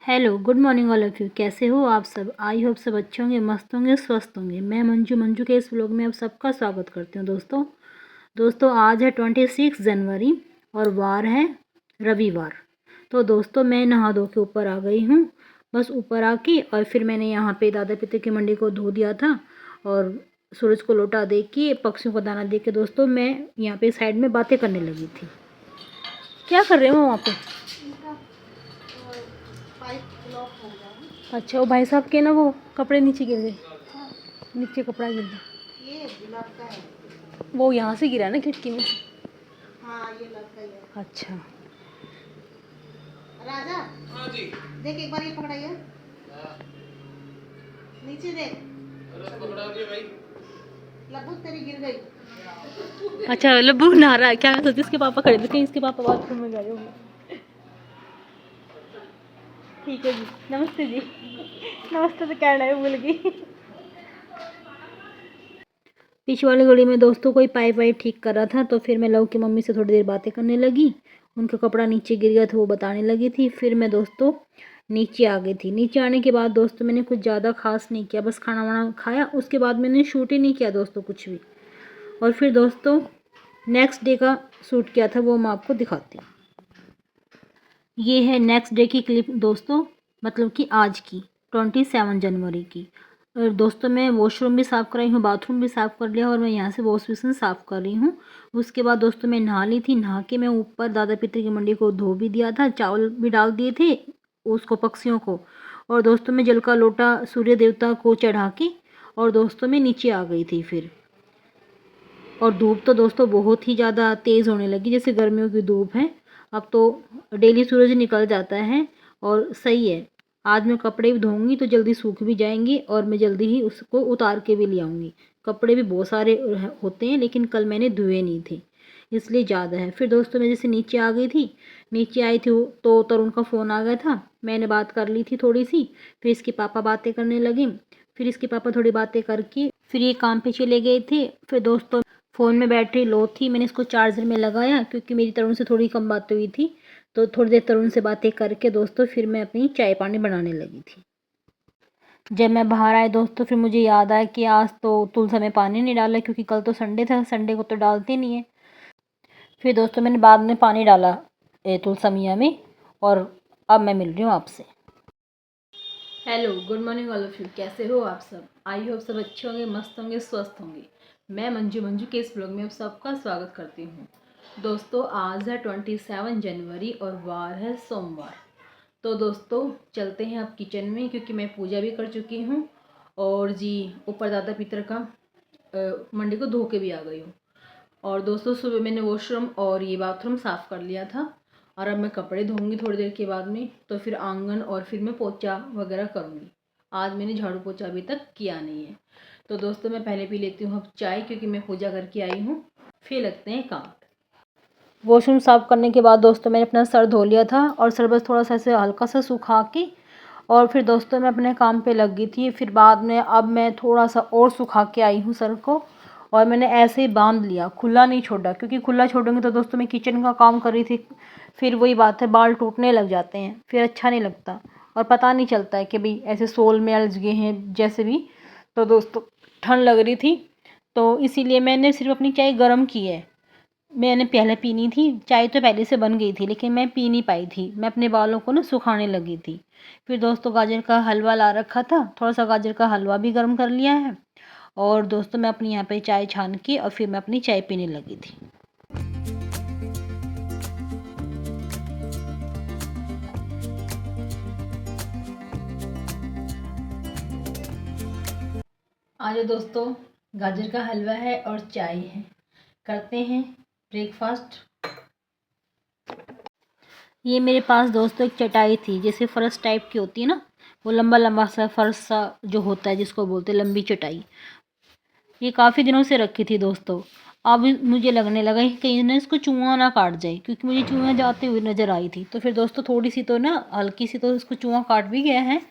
Hello good morning all of you. कैसे हो आप सब? आई होप सब अच्छे होंगे, मस्त होंगे, स्वस्थ होंगे। मैं मंजू के इस व्लॉग में आप सबका स्वागत करती हूँ। दोस्तों आज है 26 जनवरी और वार है रविवार। तो दोस्तों मैं नहा धो के ऊपर आ गई हूँ। बस ऊपर आके और फिर मैंने यहाँ पे दादा पिता की मंडी को धो दिया था और सूरज को लौटा दे के पक्षियों को दाना दे के दोस्तों मैं यहाँ पे साइड में बातें करने लगी थी। क्या कर रहे हो वहाँ पे? अच्छा, वो भाई साहब के ना वो कपड़े नीचे गिर गए। नीचे कपड़ा गिर गया। ये गुलाब का है। वो यहाँ से गिरा ना खिड़की में से। हाँ ये लड़का ही है। अच्छा राजा। हाँ जी। देख एक बार ये पकड़ाइए। नीचे देख। पकड़ा दिया भाई। लब्बू तेरी गिर गई। अच्छा लब्बू नहा रहा है क्या? मैं सोची इसके पापा खड़े थे, कहीं इसके पापा बाथरूम में गए होंगे। ठीक है जी, नमस्ते जी। नमस्ते तो कहना है, भूल गई। पीछे वाली गली में दोस्तों कोई पाइप वाइप ठीक कर रहा था, तो फिर मैं लव की मम्मी से थोड़ी देर बातें करने लगी। उनका कपड़ा नीचे गिर गया था वो बताने लगी थी। फिर मैं दोस्तों नीचे आ गई थी। नीचे आने के बाद दोस्तों मैंने कुछ ज़्यादा खास नहीं किया, बस खाना वाना खाया। उसके बाद मैंने शूट ही नहीं किया दोस्तों कुछ भी। और फिर दोस्तों नेक्स्ट डे का शूट किया था वो मैं आपको दिखाती हूँ। ये है नेक्स्ट डे की क्लिप दोस्तों, मतलब कि आज की 27 जनवरी की। और दोस्तों मैं वॉशरूम भी साफ़ कराई हूँ, बाथरूम भी साफ़ कर लिया और मैं यहाँ से वॉश बेसिन साफ़ कर रही हूँ। उसके बाद दोस्तों मैं नहा ली थी। नहा के मैं ऊपर दादा पितर की मंडी को धो भी दिया था, चावल भी डाल दिए थे उसको पक्षियों को। और दोस्तों मैं जल का लोटा सूर्य देवता को चढ़ा के और दोस्तों मैं नीचे आ गई थी फिर। और धूप तो दोस्तों बहुत ही ज़्यादा तेज़ होने लगी, जैसे गर्मियों की धूप है। अब तो डेली सूरज निकल जाता है और सही है। आज मैं कपड़े भी धोऊंगी तो जल्दी सूख भी जाएंगे और मैं जल्दी ही उसको उतार के भी ले आऊँगी। कपड़े भी बहुत सारे होते हैं लेकिन कल मैंने धुए नहीं थे इसलिए ज़्यादा है। फिर दोस्तों मैं जैसे नीचे आ गई थी, नीचे आई थी तो तरुण का फ़ोन आ गया था। मैंने बात कर ली थी थोड़ी सी। फिर इसके पापा बातें करने लगे। फिर इसके पापा थोड़ी बातें करके फिर ये काम पे चले गए थे। फिर दोस्तों फ़ोन में बैटरी लो थी, मैंने इसको चार्जर में लगाया क्योंकि मेरी तरुण से थोड़ी कम बात हुई थी। तो थोड़ी देर तरुण से बातें करके दोस्तों फिर मैं अपनी चाय पानी बनाने लगी थी। जब मैं बाहर आए दोस्तों फिर मुझे याद आया कि आज तो तुलसा में पानी नहीं डाला क्योंकि कल तो संडे था, संडे को तो डालते नहीं है। फिर दोस्तों मैंने बाद में पानी डाला तुलसा मियाँ में। और अब मैं मिल रही हूँ आपसे। Hello good morning all of you. कैसे हो आप सब? आई होप सब अच्छे होंगे, मस्त होंगे, स्वस्थ होंगे। मैं मंजू के इस ब्लॉग में आप सबका स्वागत करती हूँ। दोस्तों आज है 27 जनवरी और वार है सोमवार। तो दोस्तों चलते हैं अब किचन में क्योंकि मैं पूजा भी कर चुकी हूँ और जी ऊपर दादा पितर का मंडी को धो के भी आ गई हूँ। और दोस्तों सुबह मैंने वॉशरूम और ये बाथरूम साफ़ कर लिया था और अब मैं कपड़े धोऊंगी थोड़ी देर के बाद में। तो फिर आंगन और फिर मैं पोछा वगैरह करूँगी। आज मैंने झाड़ू पोछा अभी तक किया नहीं है। तो दोस्तों मैं पहले पी लेती हूँ अब चाय क्योंकि मैं पूजा करके आई हूँ। फिर लगते हैं काम। वॉशरूम साफ़ करने के बाद दोस्तों मैंने अपना सर धो लिया था और सर बस थोड़ा सा ऐसे हल्का सा सुखा के और फिर दोस्तों मैं अपने काम पे लग गई थी। फिर बाद में अब मैं थोड़ा सा और सुखा के आई हूँ सर को और मैंने ऐसे ही बांध लिया, खुला नहीं छोड़ा क्योंकि खुला छोड़ूंगी तो दोस्तों मैं किचन का काम कर रही थी। फिर वही बात है, बाल टूटने लग जाते हैं, फिर अच्छा नहीं लगता और पता नहीं चलता है कि भाई ऐसे सोल में अलझ गए हैं जैसे भी। तो दोस्तों ठंड लग रही थी तो इसीलिए मैंने सिर्फ अपनी चाय गर्म की है। मैंने पहले पीनी थी चाय तो पहले से बन गई थी लेकिन मैं पी नहीं पाई थी, मैं अपने बालों को ना सुखाने लगी थी। फिर दोस्तों गाजर का हलवा ला रखा था, थोड़ा सा गाजर का हलवा भी गर्म कर लिया है। और दोस्तों मैं अपनी यहाँ पे चाय छान के और फिर मैं अपनी चाय पीने लगी थी। आज दोस्तों गाजर का हलवा है और चाय है, करते हैं ब्रेकफास्ट। ये मेरे पास दोस्तों एक चटाई थी जैसे फर्श टाइप की होती है ना, वो लंबा लंबा सा फर्श सा जो होता है जिसको बोलते हैं लंबी चटाई। ये काफ़ी दिनों से रखी थी दोस्तों। अब मुझे लगने लगा कि कहीं ना इसको चूहा ना काट जाए क्योंकि मुझे चूहा जाते हुए नज़र आई थी। तो फिर दोस्तों थोड़ी सी तो ना हल्की सी तो इसको चूहा काट भी गया है।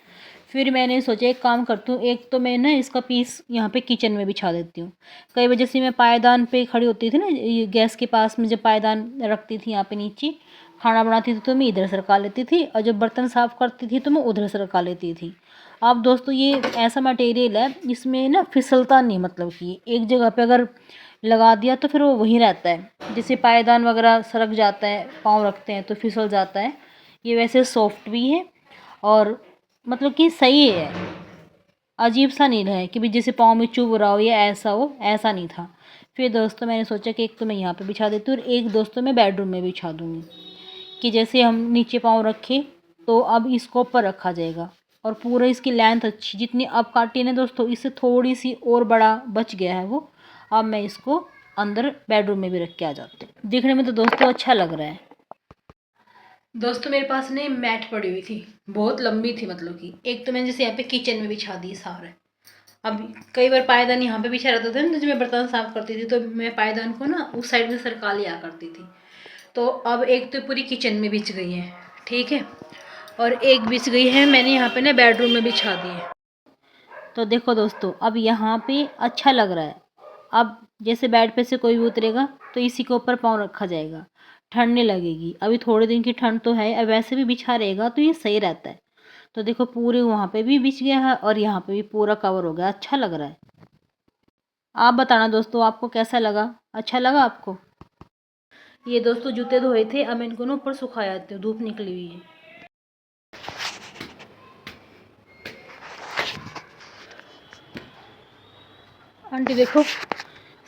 फिर मैंने सोचा एक काम करती हूँ, एक तो मैं ना इसका पीस यहाँ पे किचन में बिछा देती हूँ। कई वजह से मैं पायदान पे खड़ी होती थी ना, ये गैस के पास में जब पायदान रखती थी यहाँ पे नीचे खाना बनाती थी तो मैं इधर सरका लेती थी, और जब बर्तन साफ़ करती थी तो मैं उधर सरका लेती थी। अब दोस्तों ये ऐसा मटेरियल है, इसमें ना फिसलता नहीं, मतलब कि एक जगह पे अगर लगा दिया तो फिर वो वहीं रहता है। जैसे पायदान वगैरह सरक जाता है, पाँव रखते हैं तो फिसल जाता है। ये वैसे सॉफ्ट भी है और मतलब कि सही है, अजीब सा नहीं है कि भी जैसे पाँव में चुभ रहा हो या ऐसा हो, ऐसा नहीं था। फिर दोस्तों मैंने सोचा कि एक तो मैं यहाँ पे बिछा देती हूँ और एक दोस्तों मैं बेडरूम में बिछा दूँगी, कि जैसे हम नीचे पाँव रखे तो अब इसको ऊपर रखा जाएगा। और पूरा इसकी लेंथ अच्छी, जितनी अब काटी है ना दोस्तों, इससे थोड़ी सी और बड़ा बच गया है वो। अब मैं इसको अंदर बेडरूम में भी रख के आ जाती हूँ। दिखने में तो दोस्तों अच्छा लग रहा है। दोस्तों मेरे पास ने मैट पड़ी हुई थी, बहुत लंबी थी, मतलब कि एक तो मैंने जैसे यहाँ पे किचन में बिछा दी सारे। अब कई बार पायदान यहाँ पे बिछा रहता था ना, जब मैं बर्तन साफ़ करती थी तो मैं पायदान को ना उस साइड से सरका लिया करती थी। तो अब एक तो पूरी किचन में बिछ गई है, ठीक है, और एक बिछ गई है मैंने यहाँ पे ना बेडरूम में बिछा दी है। तो देखो दोस्तों अब यहाँ पे अच्छा लग रहा है। अब जैसे बेड पे से कोई भी उतरेगा तो इसी के ऊपर पाँव रखा जाएगा, ठंड नहीं लगेगी। अभी थोड़े दिन की ठंड तो है, अब वैसे भी बिछा रहेगा तो ये सही रहता है। तो देखो पूरे वहाँ पे भी बिछ गया है और यहाँ पे भी पूरा कवर हो गया, अच्छा लग रहा है। आप बताना दोस्तों आपको कैसा लगा, अच्छा लगा आपको? ये दोस्तों जूते धोए थे, अब मैं इनको ना ऊपर सुखाया देती हूँ, धूप निकली हुई है। आंटी देखो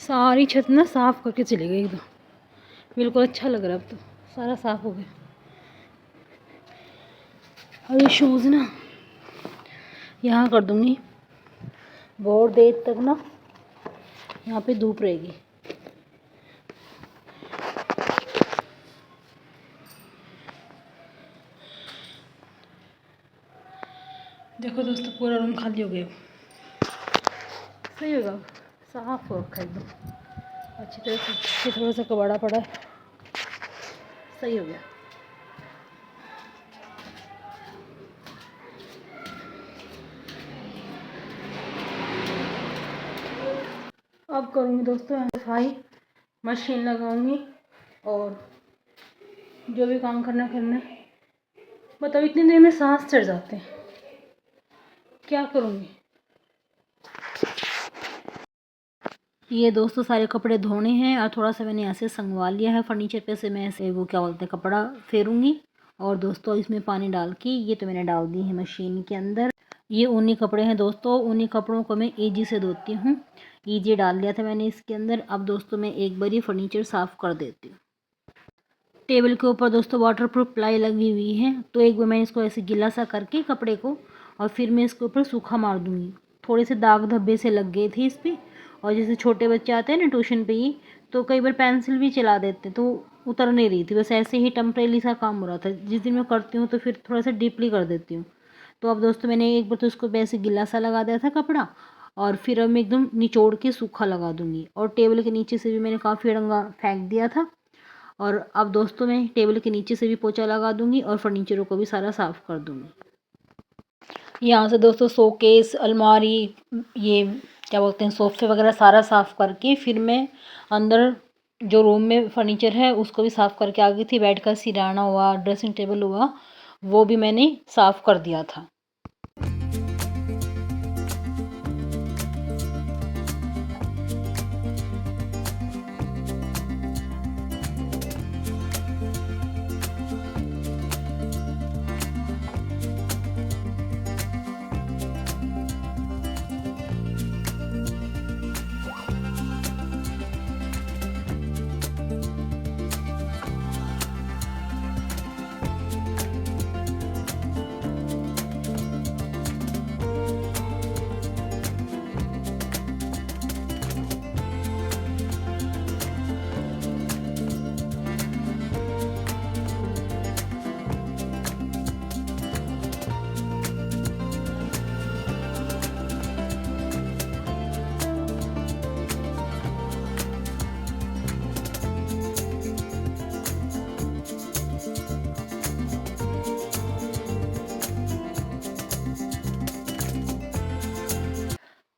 सारी छत ना साफ करके चली गई एकदम, बिल्कुल अच्छा लग रहा है। अब तो सारा साफ हो गया। और ये शूज़ ना यहाँ कर दूँगी, बहुत देर तक ना यहाँ पे धूप रहेगी। देखो दोस्तों पूरा रूम खाली हो गया, सही होगा, साफ हो रखा एकदम अच्छी तरह से। थोड़ा सा कबाड़ा पड़ा है, सही हो गया। अब करूँगी दोस्तों सफाई, मशीन लगाऊंगी और जो भी काम करना है। बताओ इतनी देर में सांस चढ़ जाते हैं, क्या करूँगी। ये दोस्तों सारे कपड़े धोने हैं और थोड़ा सा मैंने ऐसे संगवा लिया है फर्नीचर पे से, मैं ऐसे वो क्या बोलते हैं कपड़ा फेरूंगी। और दोस्तों इसमें पानी डाल के ये तो मैंने डाल दी है मशीन के अंदर। ये ऊनी कपड़े हैं दोस्तों, ऊनी कपड़ों को मैं ईजी से धोती हूँ। ईजी डाल लिया था मैंने इसके अंदर। अब दोस्तों मैं एक बार ये फर्नीचर साफ़ कर देती हूँ। टेबल के ऊपर दोस्तों वाटरप्रूफ प्लाई लगी हुई है, तो एक बार मैं इसको ऐसे गीला सा करके कपड़े को और फिर मैं इसके ऊपर सूखा मार दूँगी। थोड़े से दाग धब्बे से लग गए थे इस पर, और जैसे छोटे बच्चे आते हैं ना ट्यूशन पे ही, तो कई बार पेंसिल भी चला देते तो उतर नहीं रही थी, बस ऐसे ही टेम्परेरी सा काम हो रहा था। जिस दिन मैं करती हूँ तो फिर थोड़ा सा डीपली कर देती हूँ। तो अब दोस्तों मैंने एक बार तो इसको वैसे गीला सा लगा दिया था कपड़ा, और फिर अब मैं एकदम निचोड़ के सूखा लगा दूँगी। और टेबल के नीचे से भी मैंने काफ़ी अड़ंगा फेंक दिया था। और अब दोस्तों मैं टेबल के नीचे से भी पोछा लगा दूँगी और फर्नीचरों को भी सारा साफ़ कर दूँगी। यहाँ से दोस्तों शोकेस, अलमारी, ये क्या बोलते हैं सोफ़े वगैरह सारा साफ़ करके फिर मैं अंदर जो रूम में फर्नीचर है उसको भी साफ़ करके आ गई थी। बेड का सिरहाना हुआ, ड्रेसिंग टेबल हुआ, वो भी मैंने साफ़ कर दिया था।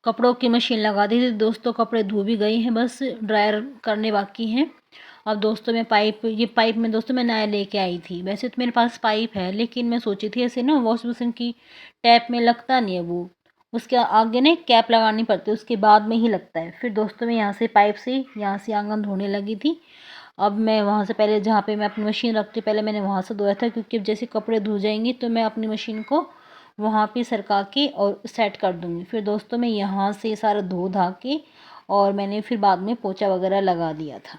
कपड़ों की मशीन लगा दी थी दोस्तों, कपड़े धो भी गए हैं, बस ड्रायर करने बाकी हैं। अब दोस्तों मैं ये पाइप में दोस्तों मैं नया लेके आई थी। वैसे तो मेरे पास पाइप है, लेकिन मैं सोची थी ऐसे ना वॉश बेसिन की टैप में लगता नहीं है वो, उसके आगे ना कैप लगानी पड़ती है, उसके बाद में ही लगता है। फिर दोस्तों मैं यहाँ से पाइप से यहाँ से आंगन धोने लगी थी। अब मैं वहाँ से पहले जहाँ पे मैं अपनी मशीन रखती हूँ पहले मैंने वहाँ से धोया था, क्योंकि अब जैसे कपड़े धुल जाएंगे तो मैं अपनी मशीन को वहाँ पे सरका के और सेट कर दूँगी। फिर दोस्तों मैं यहाँ से सारा धो धा के और मैंने फिर बाद में पोछा वगैरह लगा दिया था।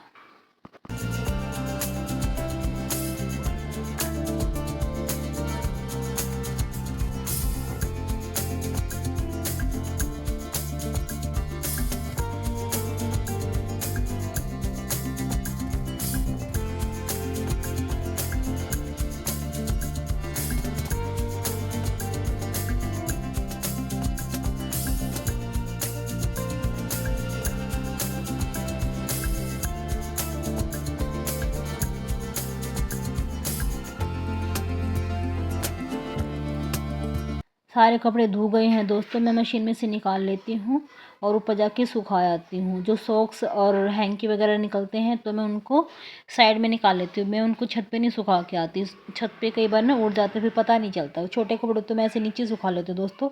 सारे कपड़े धो गए हैं दोस्तों, मैं मशीन में से निकाल लेती हूँ और ऊपर जाके सुखा आती हूँ। जो सॉक्स और हैंकी वगैरह निकलते हैं तो मैं उनको साइड में निकाल लेती हूँ, मैं उनको छत पे नहीं सुखा के आती। छत पे कई बार ना उड़ जाते फिर पता नहीं चलता। छोटे कपड़े तो मैं ऐसे नीचे सुखा लेती हूँ दोस्तों,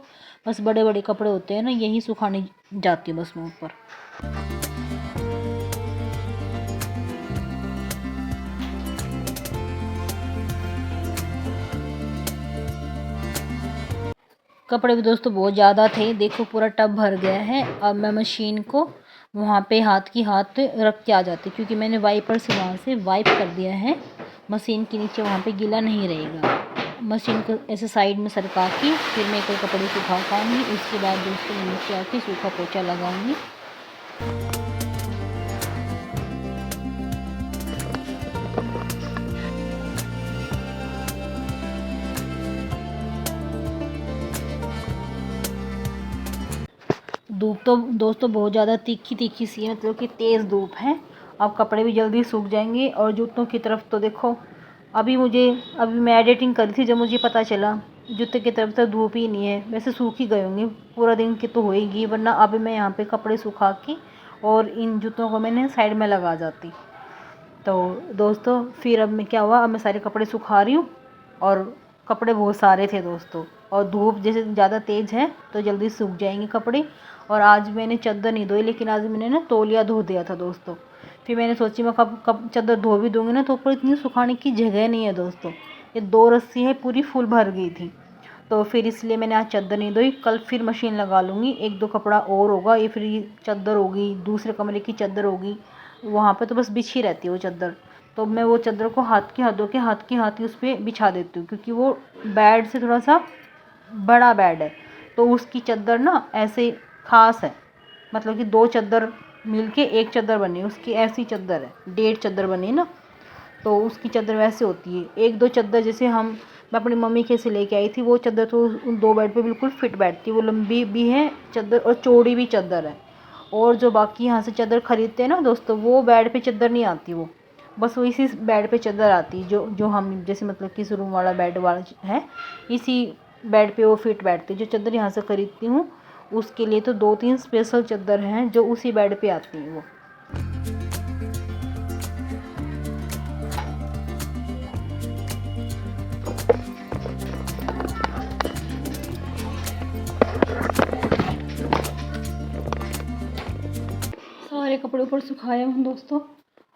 बस बड़े बड़े कपड़े होते हैं ना यही सुखाने जाती हूँ बस मैं ऊपर। कपड़े भी दोस्तों बहुत ज़्यादा थे, देखो पूरा टब भर गया है। अब मैं मशीन को वहाँ पे हाथ रख के आ जाती, क्योंकि मैंने वाइपर से वहाँ से वाइप कर दिया है मशीन के नीचे, वहाँ पे गीला नहीं रहेगा। मशीन को ऐसे साइड में सरका के फिर मैं कोई कपड़े सुखा पाऊँगी। उसके बाद दोस्तों मैं नीचे आके सूखा पोछा लगाऊँगी। धूप तो दोस्तों बहुत ज़्यादा तीखी सी है, मतलब कि तेज़ धूप है। अब कपड़े भी जल्दी सूख जाएंगे। और जूतों की तरफ तो देखो, अभी मैं एडिटिंग करी थी जब मुझे पता चला जूते की तरफ तो धूप ही नहीं है। वैसे सूख ही गए होंगे, पूरा दिन की तो होएगी, वरना अब मैं यहाँ पे कपड़े सुखा के और इन जूतों को मैंने साइड में लगा जाती। तो दोस्तों फिर अब मैं क्या हुआ, अब मैं सारे कपड़े सुखा रही हूँ और कपड़े बहुत सारे थे दोस्तों, और धूप जैसे ज़्यादा तेज़ है तो जल्दी सूख जाएंगे कपड़े। और आज मैंने चादर नहीं धोई, लेकिन आज मैंने ना तौलिया धो दिया था दोस्तों। फिर मैंने सोची मैं कब चादर धो भी दूँगी ना तो ऊपर इतनी सुखाने की जगह नहीं है दोस्तों, ये 2 रस्सी है पूरी फुल भर गई थी। तो फिर इसलिए मैंने आज चादर नहीं धोई, कल फिर मशीन लगा लूँगी। 1-2 कपड़ा और होगा, ये फिर ये चादर होगी, दूसरे कमरे की चादर होगी, वहाँ पे तो बस बिछी रहती है वो चादर। तो मैं वो चादर को हाथ की हाथ उस पर बिछा देती हूँ, क्योंकि वो बेड से थोड़ा सा बड़ा बेड है, तो उसकी चादर ना ऐसे ख़ास है, मतलब कि 2 चादर मिलके एक चादर बनी, उसकी ऐसी चादर है, 1.5 चादर बनी ना, तो उसकी चादर वैसे होती है। 1-2 चादर जैसे मैं अपनी मम्मी के से लेके आई थी, वो चादर तो उन 2 बेड पे बिल्कुल फिट बैठती है, वो लंबी भी है चादर और चौड़ी भी चादर है। और जो बाकी यहाँ से चादर ख़रीदते हैं ना दोस्तों, वो बेड पे चादर नहीं आती, वो बस वो इसी बेड पे चादर आती है, जो हम जैसे मतलब कि इस रूम वाला बेड वाला है, इसी बेड पे वो फिट बैठती है। जो चादर यहाँ से ख़रीदती हूँ उसके लिए तो 2-3 स्पेशल चादर हैं जो उसी बेड पे आती हैं वो। सारे कपड़े ऊपर सुखाए हूँ दोस्तों।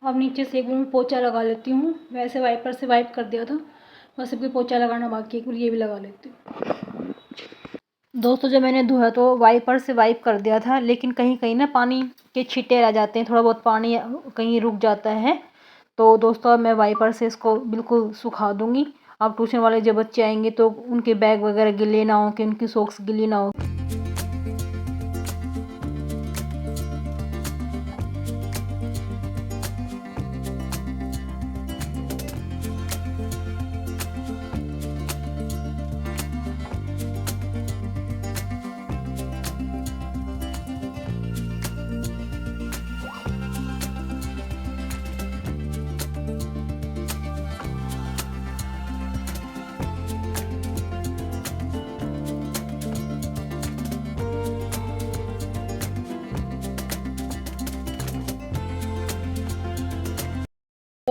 अब नीचे से एक बार पोछा लगा लेती हूँ, वैसे वाइपर से वाइप कर दिया था, बस अभी पोछा लगाना बाकी, एक बार ये भी लगा लेती हूँ दोस्तों। जब मैंने धोया तो वाइपर से वाइप कर दिया था, लेकिन कहीं कहीं ना पानी के छींटे रह जाते हैं, थोड़ा बहुत पानी कहीं रुक जाता है। तो दोस्तों अब मैं वाइपर से इसको बिल्कुल सुखा दूँगी। अब ट्यूशन वाले जब बच्चे आएंगे तो उनके बैग वगैरह गिले ना हो, कि उनकी सॉक्स गिली ना हो।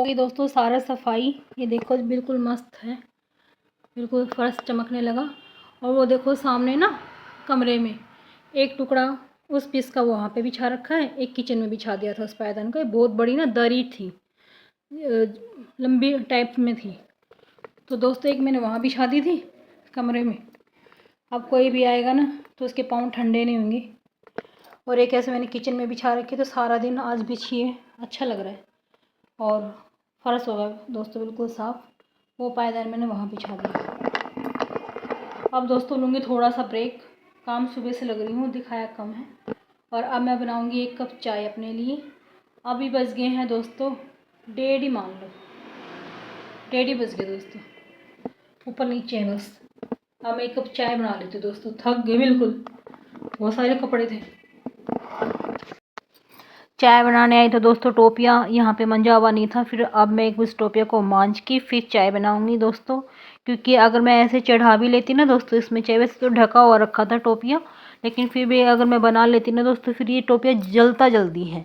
हो गई दोस्तों सारा सफाई। ये देखो बिल्कुल मस्त है, बिल्कुल फर्श चमकने लगा। और वो देखो सामने ना कमरे में एक टुकड़ा उस पीस का वहाँ पे बिछा रखा है, एक किचन में बिछा दिया था उस पायदान का। बहुत बड़ी ना दरी थी, लंबी टाइप में थी, तो दोस्तों एक मैंने वहाँ बिछा दी थी कमरे में। अब कोई भी आएगा ना तो उसके पाँव ठंडे नहीं होंगे। और एक ऐसे मैंने किचन में बिछा रखी, तो सारा दिन आज बिछिए अच्छा लग रहा है। और फर्श होगा दोस्तों बिल्कुल साफ़, वो पायदान मैंने वहाँ बिछा दिया। अब दोस्तों लूँगी थोड़ा सा ब्रेक, काम सुबह से लग रही हूँ, दिखाया कम है। और अब मैं बनाऊँगी 1 कप चाय अपने लिए। अभी बज गए हैं दोस्तों 1:30 मान लो, 1:30 बज गए दोस्तों, ऊपर नीचे है बस। अब मैं 1 कप चाय बना लेती हूँ दोस्तों, थक गई बिल्कुल, बहुत सारे कपड़े थे। चाय बनाने आई तो दोस्तों टोपियाँ यहाँ पे मंजा हुआ नहीं था, फिर अब मैं उस टोपिया को मांज के फिर चाय बनाऊँगी दोस्तों। क्योंकि अगर मैं ऐसे चढ़ा भी लेती ना दोस्तों इसमें चाय, वैसे तो ढका हुआ रखा था टोपिया, लेकिन फिर भी अगर मैं बना लेती ना दोस्तों फिर ये टोपिया जलता जल्दी है।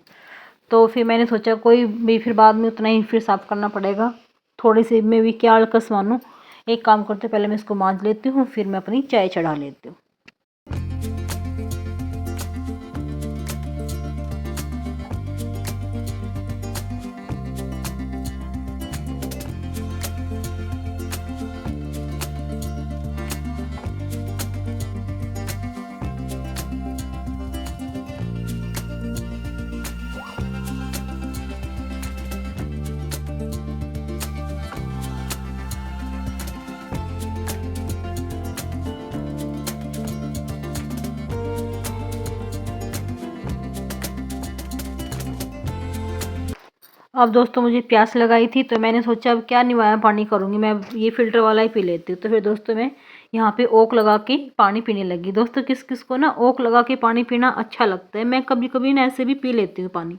तो फिर मैंने सोचा कोई भी फिर बाद में उतना ही फिर साफ़ करना पड़ेगा, थोड़ी सी मैं भी क्या अड़कस मानूँ। एक काम करते पहले मैं इसको मांज लेती हूँ, फिर मैं अपनी चाय चढ़ा लेती हूँ। अब दोस्तों मुझे प्यास लगाई थी, तो मैंने सोचा अब क्या निवाया पानी करूँगी, मैं ये फ़िल्टर वाला ही पी लेती हूँ। तो फिर दोस्तों मैं यहाँ पे ओक लगा के पानी पीने लगी। दोस्तों किस किस को ना ओक लगा के पानी पीना अच्छा लगता है, मैं कभी कभी ना ऐसे भी पी लेती हूँ पानी।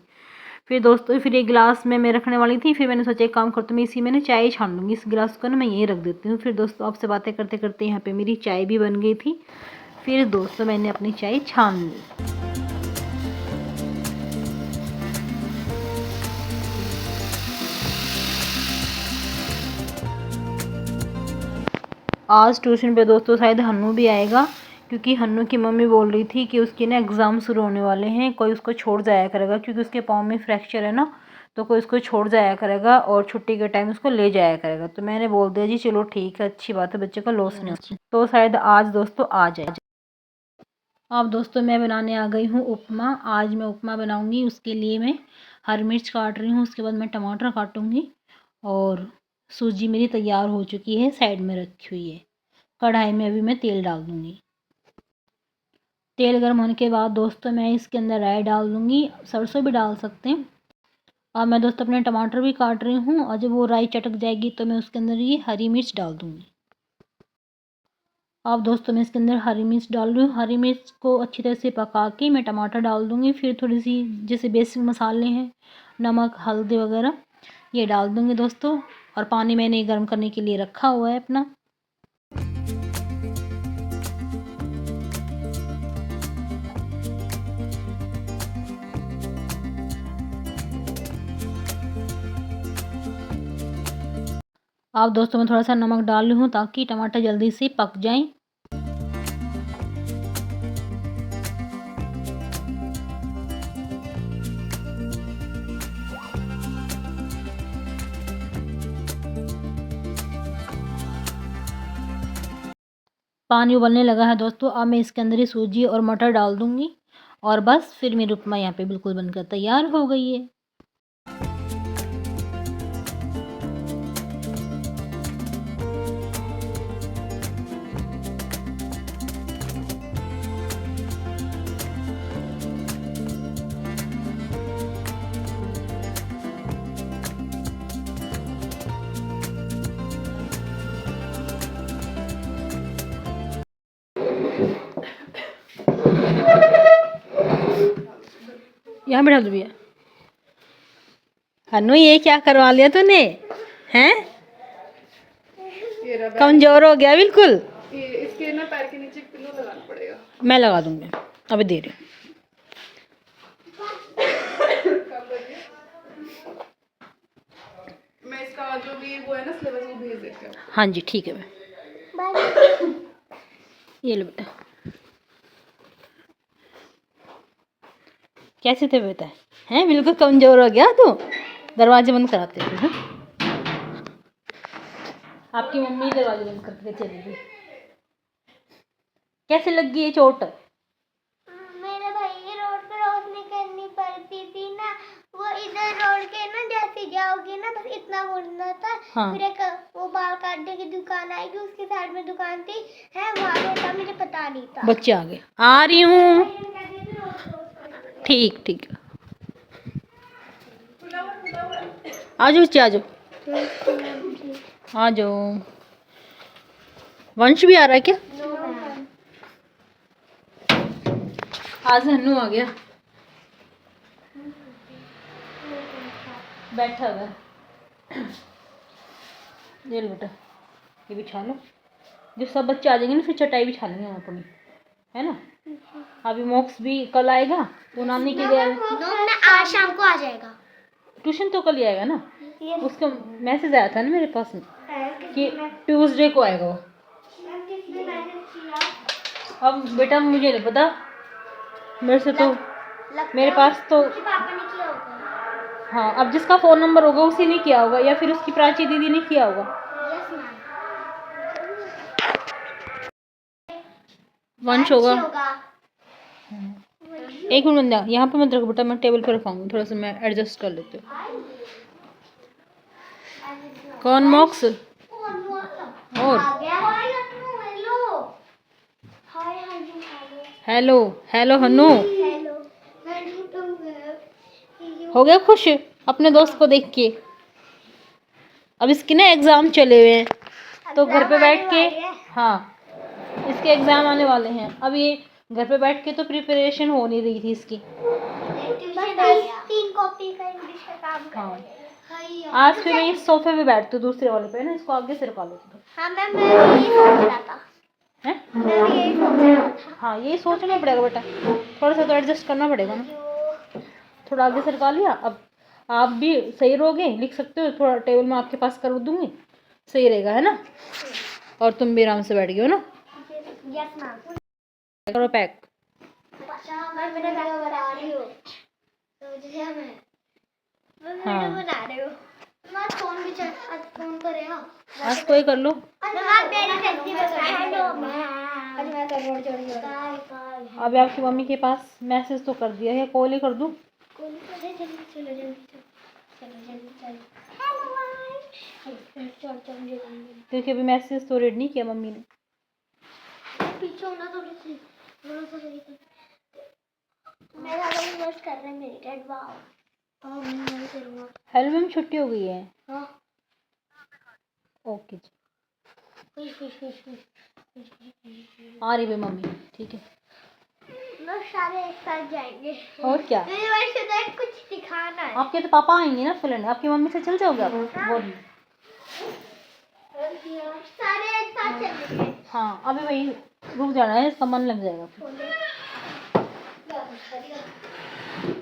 फिर दोस्तों फिर ये गिलास में मैं रखने वाली थी, फिर मैंने सोचा एक काम करती हूँ मैं इसी में ना चाय छान लूँगी, इस गिलास को ना मैं यहीं रख देती हूँ। फिर दोस्तों आपसे बातें करते करते यहाँ पर मेरी चाय भी बन गई थी। फिर दोस्तों मैंने अपनी चाय छान ली। आज ट्यूशन पे दोस्तों शायद हन्नू भी आएगा, क्योंकि हन्नू की मम्मी बोल रही थी कि उसके ना एग्ज़ाम शुरू होने वाले हैं, कोई उसको छोड़ जाया करेगा, क्योंकि उसके पाँव में फ्रैक्चर है ना, तो कोई उसको छोड़ जाया करेगा और छुट्टी के टाइम उसको ले जाया करेगा। तो मैंने बोल दिया जी चलो ठीक है, अच्छी बात है, बच्चे का लॉस नहीं होता। तो शायद आज दोस्तों आ जाए। अब दोस्तों मैं बनाने आ गई हूँ उपमा। आज मैं उपमा बनाऊँगी, उसके लिए मैं हरी मिर्च काट रही हूँ, उसके बाद मैं टमाटर काटूँगी। और सूजी मेरी तैयार हो चुकी है, साइड में रखी हुई है। कढ़ाई में अभी मैं तेल डाल दूँगी। तेल गर्म होने के बाद दोस्तों मैं इसके अंदर राई डाल दूँगी, सरसों भी डाल सकते हैं। अब मैं दोस्तों अपने टमाटर भी काट रही हूँ, और जब वो राई चटक जाएगी तो मैं उसके अंदर ये हरी मिर्च डाल दूँगी। अब दोस्तों मैं इसके अंदर हरी मिर्च डाल रही हूँ। हरी मिर्च को अच्छी तरह से पका के मैं टमाटर डाल दूँगी। फिर थोड़ी सी जैसे बेसिक मसाले हैं, नमक, हल्दी वगैरह ये डाल दूँगी दोस्तों। और पानी मैंने गर्म करने के लिए रखा हुआ है अपना। अब दोस्तों मैं थोड़ा सा नमक डाल रही हूँ ताकि टमाटर जल्दी से पक जाएं। पानी उबलने लगा है दोस्तों, अब मैं इसके अंदर ही सूजी और मटर डाल दूँगी। और बस फिर मेरी उपमा यहाँ पे बिल्कुल बनकर तैयार हो गई है। यहाँ बैठा दो भैया। हन्नू ये क्या करवा लिया तूने, हैं? कमजोर हो गया बिल्कुल। इसके ना पैर के नीचे पिल्लो लगाना पड़ेगा। मैं लगा दूंगी, अभी दे रही हूँ। और जो भी वो है ना सिलेबस वो भेज देते हैं। हाँ जी ठीक है मैं ये लो बेटा। कैसे थे बेटा? हैं बिल्कुल कमजोर हो गया तू। दरवाजे बंद कराते थे हैं? आपकी मम्मी दरवाजे बंद करके चली गई। कैसे लग गई ये चोट? मेरे भाई की रोड क्रॉस नहीं करनी पड़ती थी ना, वो इधर रोड के ना जैसे जाओगे ना बस इतना बोलना था। हाँ। फिर एक वो बाल काटने की दुकान आएगी, उसके साइड में दुकान थी है, वहाँ था, मुझे पता नहीं था। बच्चे आ गए, आ रही हूँ। ठीक ठीक आ जाओ बच्चे, आ जाओ आ जाओ। वंश भी आ रहा है क्या? आज हन्नू आ गया, बैठा हुआ है। ये लो बेटा, ये बिछा लो। जब सब बच्चे आ जाएंगे ना फिर चटाई बिछा लेंगे हम अपनी, है ना। अभी मोक्स भी कल आएगा, वो नानी के लिए आज शाम को आ जाएगा। ट्यूशन तो कल ही आएगा ना। उसका मैसेज आया था ना मेरे पास में कि ट्यूसडे को आएगा वो। अब बेटा मुझे नहीं पता, मेरे से तो मेरे पास तो पापा ने किया होगा। हाँ, अब जिसका फ़ोन नंबर होगा उसी ने किया होगा या फिर उसकी प्राची दीदी ने किया होगा। Yes ma'am. वंश होगा। एक मिनट बंदा यहाँ पे मत रखो बेटा, मैं टेबल पे रखाऊंगी, थोड़ा सा मैं एडजस्ट कर लेती हूँ। कौन मॉक्स? और आ गया। Hello hello Hannu, hello. हो गया खुश अपने दोस्त को देख के? अब इसके ना एग्ज़ाम चले हुए हैं तो घर पे बैठ के, हाँ इसके एग्ज़ाम आने वाले हैं। अब ये घर पे बैठ के तो प्रिपरेशन हो नहीं रही थी इसकी। तीन कॉपी का इंग्लिश का काम कर हाँ, रही है। आज फिर मैं इस सोफे पे बैठती हूँ दूसरे वाले पे ना, इसको आगे से रखा लेती हूँ। हाँ मैम, मैं भी यही सोच रहा था। हैं? मैं भी यही सोच रहा था। हाँ यही सोचना पड़ेगा बेटा, थोड़ा सा तो एडजस्ट करना पड़ेगा ना। थोड़ा आगे से रखा लिया, अब आप भी सही रहोगे, लिख सकते हो। थोड़ा टेबल में आपके पास कर दूंगी, सही रहेगा, है ना। और तुम भी आराम से बैठ गए हो ना। Yes ma'am. करो पैक। मैं मेरा वीडियो बना रही हूँ, समझ गया मैं वीडियो हाँ। बना रही हूँ। मैं फोन भी चल, आज फोन करेगा। आज कोई कर लो। मैं मेरी सेल्फी हेलो आज मैं कर रोड चढ़ गया। अभी आपकी मम्मी के पास मैसेज तो कर दिया है, कॉल ही कर दूँ? कौन करे? जल्दी चलो, जल्दी चलो। हेलो चल चल जल्दी। क्योंकि अभी मैसेज तो रीड नहीं किया मम्मी ने। पीछे होना थोड़ी सी, थोड़ा सा सही। मेरा लोग बस कर रहे हैं मेरी डेड। वाओ, अब मैं नहीं करूँगा। हेलो मैम, छुट्टी हो गई है। हाँ ओके जी, खुश। आ रही है मम्मी, ठीक है। लोग सारे एक साथ जाएंगे। और क्या, मेरे वैसे तो कुछ दिखाना है। आपके तो पापा आएंगे ना फिर, आपकी मम्मी से चल जाओगे आप बोल। सारे एक साथ चलेंगे। हाँ अभी वही रुक जाना है, इसका मन लग जाएगा फिर।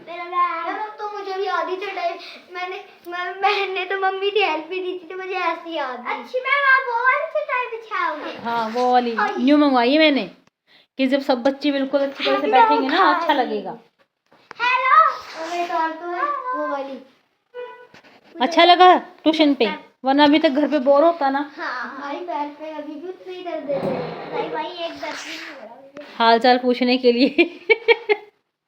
मेरा बैग तो मुझे भी याद ही चढ़ाई। मैंने तो मम्मी की हेल्प भी दी थी तो मुझे ऐसी याद। अच्छी मैम, आप वो वाली चटाई बिछाओगे? हाँ वो वाली न्यू मंगवाई है मैंने, कि जब सब बच्चे बिल्कुल अच्छी तरह से बैठेंगे ना अच्छा लगेगा। हेलो तो है वो वाली। अच्छा लगा ट्यूशन पे, वरना अभी तक घर पे बोर होता ना। हाँ भाई, पैर पे अभी भी उतना ही दर्द है भाई एक दर्द भी नहीं हो रहा। हाल चाल पूछने के लिए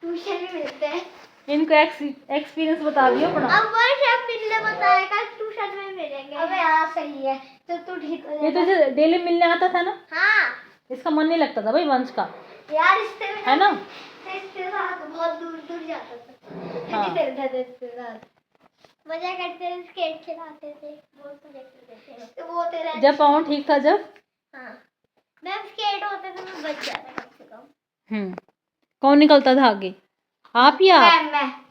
ट्यूशन भी मिलते हैं। इनको एक्सपीरियंस बता दियो अपना। अब वो सब मिलने बताएगा, ट्यूशन में मिलेंगे। अबे यार सही है, तो तू ठीक हो ये जाएगा। तो डेली मिलने आता था ना, हाँ इसका मन नहीं लगता था भाई वंश का, यार, इससे है ना। इसके साथ बहुत दूर दूर जाता था। हाँ। खेलता था इसके साथ, मजा करते थे, स्केट खिलाते थे, बहुत मजा करते थे। तो वो तेरा जब पाँव ठीक था जब। हाँ मैम, स्केट होते थे मैं बच जाता कम से कम। कौन निकलता था आगे, आप या आप?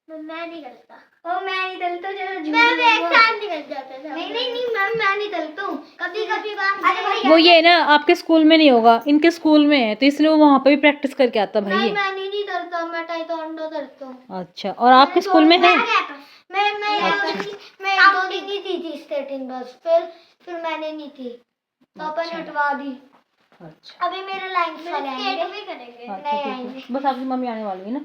मैं नहीं करता। ओ मैं नहीं डलता, चलो मैं एक साथ निकल जाता था। नहीं मैम, मैं नहीं डलता हूँ, कभी कभी बात। अरे भाई वो ये ना आपके स्कूल में नहीं होगा, इनके स्कूल में है, तो इसलिए वो वहाँ पे भी प्रैक्टिस करके आता भाई ये। मैं नहीं डलता, मैं ताइक्वांडो करता हूँ। अच्छा, और आपके स्कूल में है? मैं एक दो दी थी स्ट्रेटिंग बस, फिर मैंने नहीं की, पापा ने उठवा दी। अच्छा अभी मेरे लाइन वाले आएंगे, भी करेंगे, नहीं आएंगे। बस आपकी मम्मी आने वाली है ना।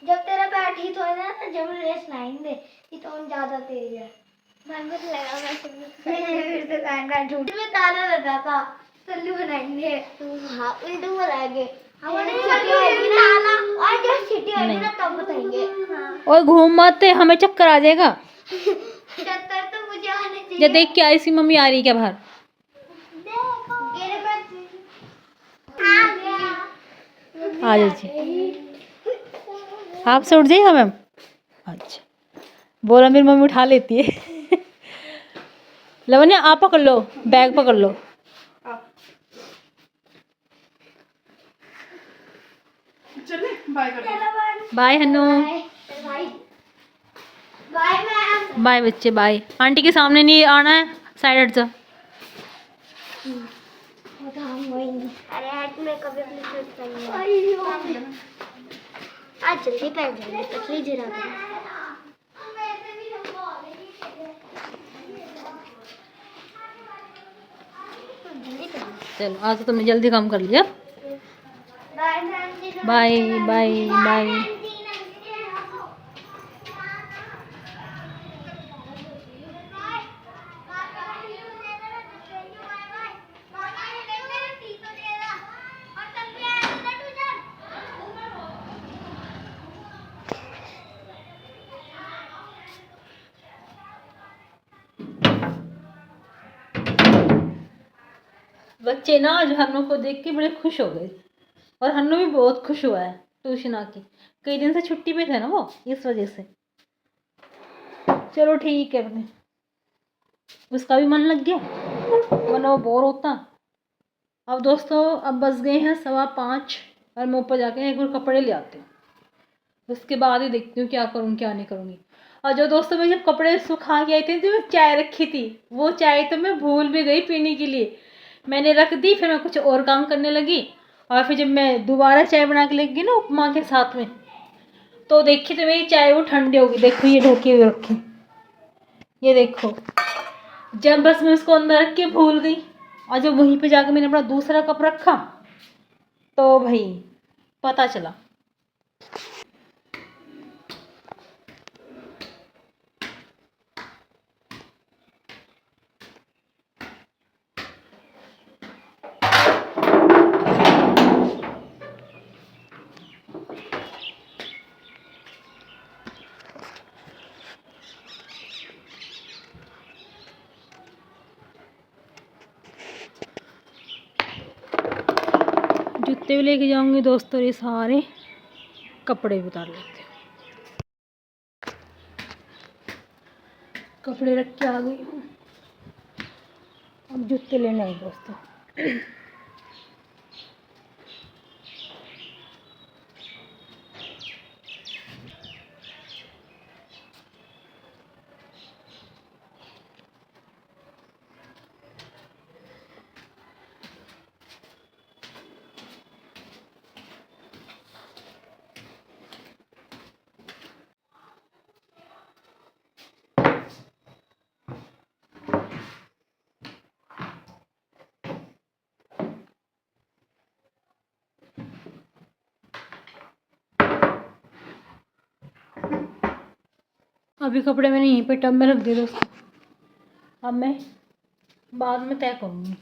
जब तेरा बैट हिट हो ना तो जब रेस लाएंगे कि कौन ज्यादा तेज है। मन में लगा मैं फिर से कहना झूठ में ताला लगा था, सल्लू बनाएंगे। हाँ उल्टू बनाएंगे, हमारे छुट्टी होगी ना, और जब छुट्टी होगी ना तब बताएंगे। और घूम मत, हमें चक्कर आ जाएगा। चक्कर तो मुझे आने ये चाहिए। देख के आई सी मम्मी आ रही है क्या बाहर? आ गया। आ जाइए, आपसे उठ जाएगा मैम। अच्छा बोला मेरी मम्मी उठा लेती है। लवन्या आप पकड़ लो, बैग पकड़ लो। चले बाय कर। Bye Hannu, bye ma'am. Bye बच्चे बाय। आंटी के सामने नहीं आना है, साइड हट जा। अरे हट, मैं कभी अपनी शर्ट पहनी आज जल्दी पहन जाएंगे, पतली जरा चलो आज तो तुमने जल्दी काम कर लिया। Bye ma'am ji. Bye bye bye. बच्चे ना आज हन्नू को देख के बड़े खुश हो गए, और हन्नू भी बहुत खुश हुआ है ट्यूशन आके। कई दिन से छुट्टी पे थे ना वो, इस वजह से। चलो ठीक है, अपने उसका भी मन लग गया, वरना वो बोर होता। अब दोस्तों अब बस गए हैं 5:15, और मैं ऊपर जाके एक बार कपड़े ले आती हूँ, उसके बाद ही देखती हूँ क्या करूँ क्या नहीं करूँगी। और जो दोस्तों मैं जब कपड़े सुखा के आई थी, जो चाय रखी थी, वो चाय तो मैं भूल भी गई पीने के लिए, मैंने रख दी। फिर मैं कुछ और काम करने लगी, और फिर जब मैं दोबारा चाय बना के लेगी ना उपमा के साथ में, तो देखी तो मेरी चाय वो ठंडी होगी। देखो ये ढकी हुई रखी, ये देखो। जब बस मैं उसको अंदर रख के भूल गई, और जब वहीं पे जाकर मैंने अपना दूसरा कप रखा, तो भाई पता चला। जूते भी लेके जाऊंगी दोस्तों, ये सारे कपड़े भी उतार लेते हैं। कपड़े रख के आ गई हूँ, अब जूते लेने आई दोस्तों। अभी कपड़े मैंने यहीं पे टब में रख दिए दोस्तों, अब मैं बाद में तय करूँगी।